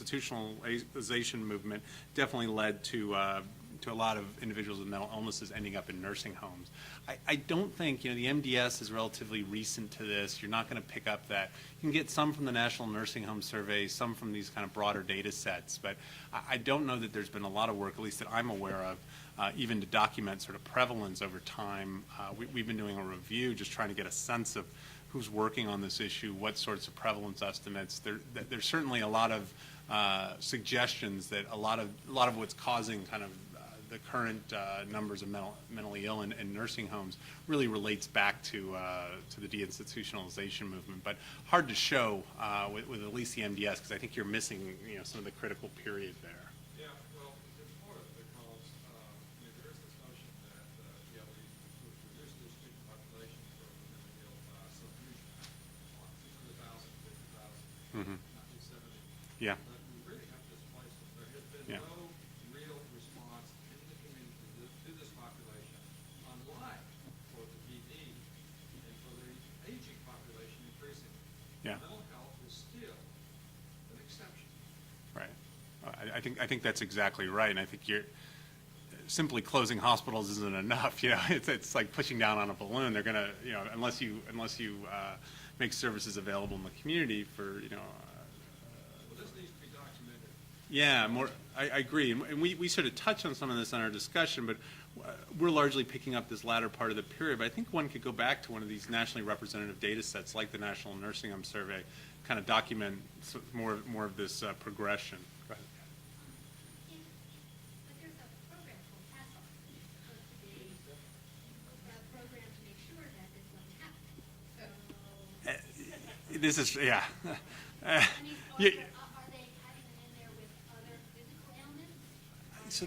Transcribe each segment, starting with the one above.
deinstitutionalization movement definitely led to a lot of individuals with mental illnesses ending up in nursing homes. I don't think, the MDS is relatively recent to this. You're not going to pick up that. You can get some from the National Nursing Home Survey, some from these kind of broader data sets, but I don't know that there's been a lot of work, at least that I'm aware of, even to document sort of prevalence over time. We've been doing a review just trying to get a sense of who's working on this issue, what sorts of prevalence estimates. There's certainly a lot of suggestions that a lot of what's causing kind of the current numbers of mentally ill in nursing homes really relates back to the deinstitutionalization movement, but hard to show with at least the MDS, because I think you're missing some of the critical period there. Yeah, well, it's important because there is this notion that we reduce the student population for the mentally ill by some huge amount, 600,000, 50,000, 1970. Yeah. But we really have to displace them. There has been Yeah. no real response in the community to this population, unlike for the PD and for the aging population increasing. Yeah. Mental health is still an exception. Right. I think that's exactly right, and I think you're simply closing hospitals isn't enough. It's like pushing down on a balloon. They're gonna, unless you make services available in the community for, Well, this needs to be documented. Yeah, more. I agree, and we sort of touched on some of this in our discussion, but we're largely picking up this latter part of the period. But I think one could go back to one of these nationally representative data sets, like the National Nursing Home Survey, kind of document more of this progression. Go ahead. But there's a program called PASSAR, supposed to be a program to make sure that this doesn't happen. This is, yeah. I mean, Yeah. are they having them in there with other physical ailments? So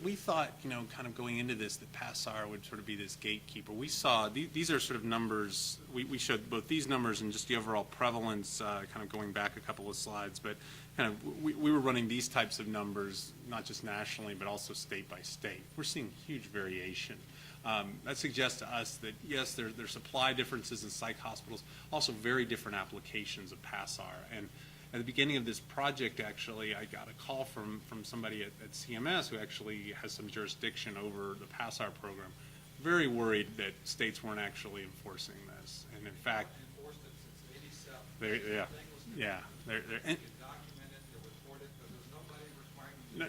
we thought, kind of going into this, that PASSAR would sort of be this gatekeeper. We saw, these are sort of numbers, we showed both these numbers and just the overall prevalence, kind of going back a couple of slides, but kind of, we were running these types of numbers, not just nationally, but also state by state. We're seeing huge variation. That suggests to us that, yes, there's supply differences in psych hospitals, also very different applications of PASSAR. And at the beginning of this project, actually, I got a call from somebody at CMS who actually has some jurisdiction over the PASSAR program, very worried that states weren't actually enforcing this. And in fact, Enforced it since '87. they're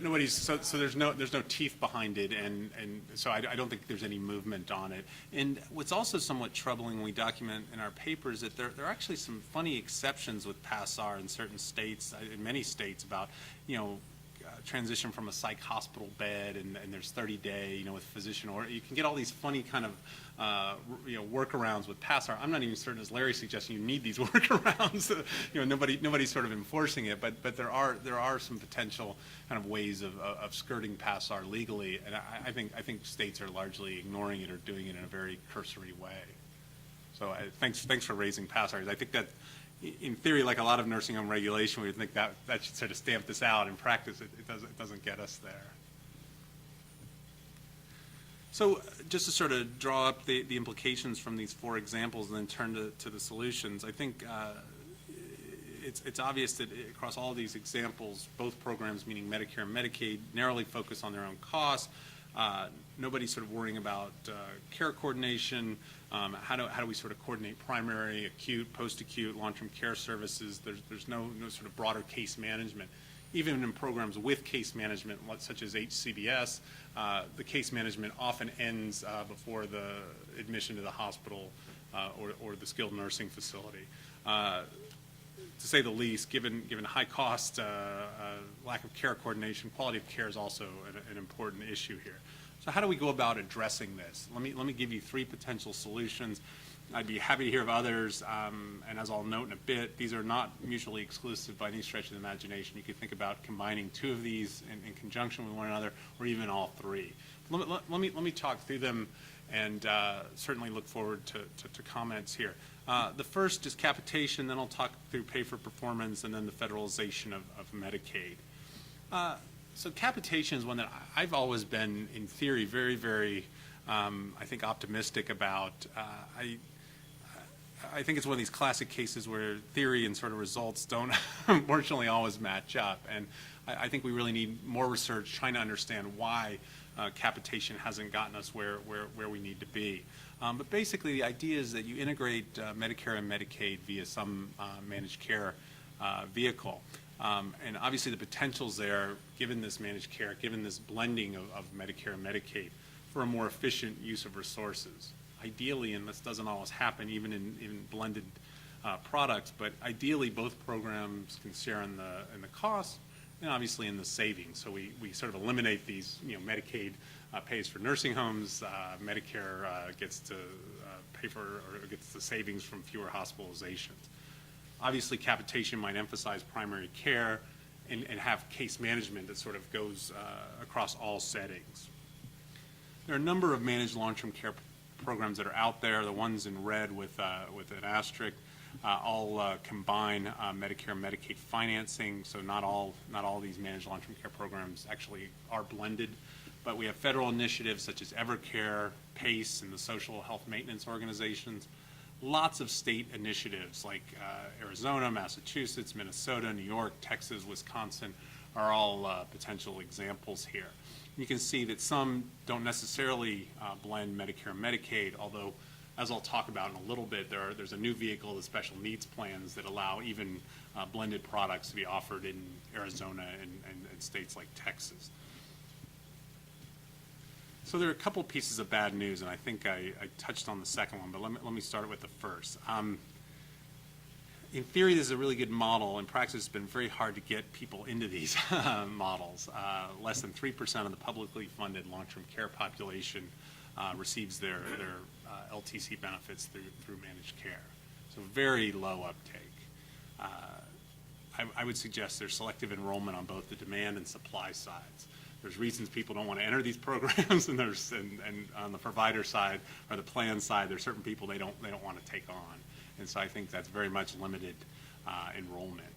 Nobody's so there's no teeth behind it, and so I don't think there's any movement on it. And what's also somewhat troubling when we document in our papers that there are actually some funny exceptions with PASSAR in certain states, in many states, about transition from a psych hospital bed, and there's 30-day, with physician order. You can get all these funny kind of workarounds with PASSAR. I'm not even certain, as Larry's suggesting, you need these workarounds. Nobody's sort of enforcing it, but there are some potential kind of ways of skirting PASSAR legally, and I think states are largely ignoring it or doing it in a very cursory way. So thanks for raising PASSAR. I think that, in theory, like a lot of nursing home regulation, we would think that should sort of stamp this out. In practice, it doesn't get us there. So just to sort of draw up the implications from these 4 examples and then turn to the solutions, I think it's obvious that across all of these examples, both programs, meaning Medicare and Medicaid, narrowly focus on their own costs. Nobody's sort of worrying about care coordination. How do we sort of coordinate primary, acute, post-acute, long-term care services? There's no sort of broader case management. Even in programs with case management, such as HCBS, the case management often ends before the admission to the hospital or the skilled nursing facility. To say the least, given high cost, lack of care coordination, quality of care is also an important issue here. So how do we go about addressing this? Let me give you 3 potential solutions. I'd be happy to hear of others, and as I'll note in a bit, these are not mutually exclusive by any stretch of the imagination. You could think about combining 2 of these in conjunction with one another, or even all 3. Let me talk through them, and certainly look forward to comments here. The first is capitation, then I'll talk through pay for performance, and then the federalization of Medicaid. So capitation is one that I've always been, in theory, very, very, I think, optimistic about. I think it's one of these classic cases where theory and sort of results don't unfortunately always match up. And I think we really need more research trying to understand why capitation hasn't gotten us where we need to be. But basically, the idea is that you integrate Medicare and Medicaid via some managed care vehicle. And obviously, the potential's there, given this managed care, given this blending of Medicare and Medicaid, for a more efficient use of resources. Ideally, and this doesn't always happen even in blended products, but ideally both programs can share in the cost and obviously in the savings. So we sort of eliminate these, Medicaid pays for nursing homes, Medicare gets to pay for or gets the savings from fewer hospitalizations. Obviously, capitation might emphasize primary care and have case management that sort of goes across all settings. There are a number of managed long-term care programs that are out there. The ones in red with an asterisk all combine Medicare and Medicaid financing. So not all these managed long-term care programs actually are blended, but we have federal initiatives such as Evercare, PACE, and the social health maintenance organizations. Lots of state initiatives like Arizona, Massachusetts, Minnesota, New York, Texas, Wisconsin are all potential examples here. You can see that some don't necessarily blend Medicare and Medicaid, although, as I'll talk about in a little bit, there's a new vehicle, the special needs plans, that allow even blended products to be offered in Arizona and states like Texas. So there are a couple pieces of bad news, and I think I touched on the second one, but let me start with the first. In theory, this is a really good model. In practice, it's been very hard to get people into these models. Less than 3% of the publicly funded long-term care population receives their LTC benefits through managed care. So very low uptake. I would suggest there's selective enrollment on both the demand and supply sides. There's reasons people don't want to enter these programs, and on the provider side or the plan side, there's certain people they don't want to take on. And so I think that's very much limited enrollment.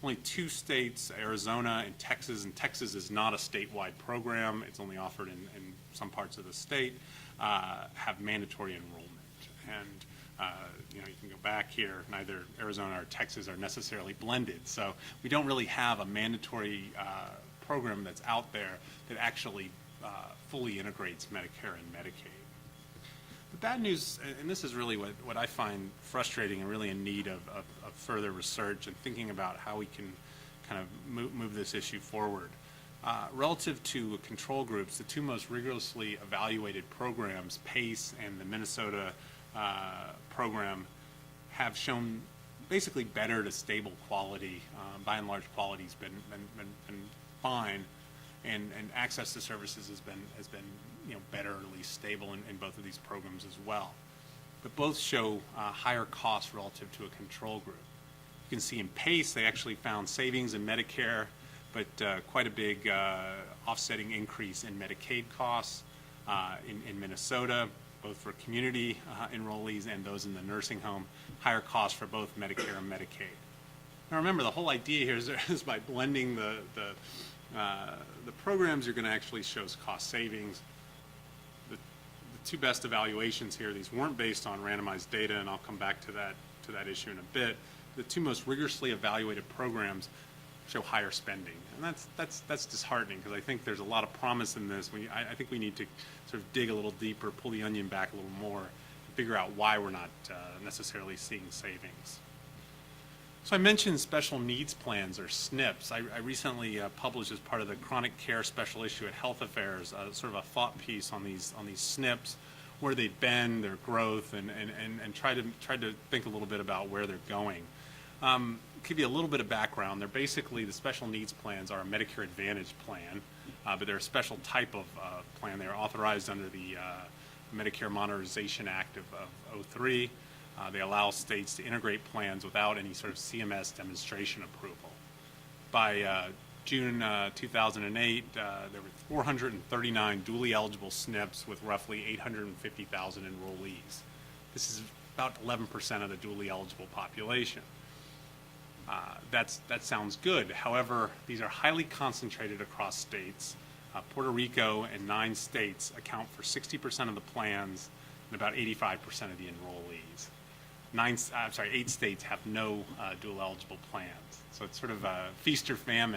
Only 2 states, Arizona and Texas is not a statewide program. It's only offered in some parts of the state, have mandatory enrollment. And you can go back here, neither Arizona or Texas are necessarily blended. So we don't really have a mandatory program that's out there that actually fully integrates Medicare and Medicaid. The bad news, and this is really what I find frustrating and really in need of further research and thinking about how we can kind of move this issue forward. Relative to control groups, the 2 most rigorously evaluated programs, PACE and the Minnesota program, have shown basically better to stable quality. By and large, quality's been fine, and access to services has been better, or at least stable in both of these programs as well. But both show higher costs relative to a control group. You can see in PACE, they actually found savings in Medicare, but quite a big offsetting increase in Medicaid costs. In Minnesota, both for community enrollees and those in the nursing home, higher costs for both Medicare and Medicaid. Now remember, the whole idea here is by blending the programs, you're going to actually show cost savings. The 2 best evaluations here, these weren't based on randomized data, and I'll come back to that issue in a bit. The 2 most rigorously evaluated programs show higher spending, and that's disheartening, because I think there's a lot of promise in this. I think we need to sort of dig a little deeper, pull the onion back a little more, and figure out why we're not necessarily seeing savings. So I mentioned special needs plans, or SNPs. I recently published, as part of the chronic care special issue at Health Affairs, sort of a thought piece on these SNPs, where they've been, their growth, and try to think a little bit about where they're going. Give you a little bit of background. They're basically, the special needs plans are a Medicare Advantage plan, but they're a special type of plan. They're authorized under the Medicare Modernization Act of 2003. They allow states to integrate plans without any sort of CMS demonstration approval. By June 2008, there were 439 duly eligible SNPs with roughly 850,000 enrollees. This is about 11% of the duly eligible population. That sounds good. However, these are highly concentrated across states. Puerto Rico and 9 states account for 60% of the plans and about 85% of the enrollees. 8 states have no dual eligible plans. So it's sort of a feast or famine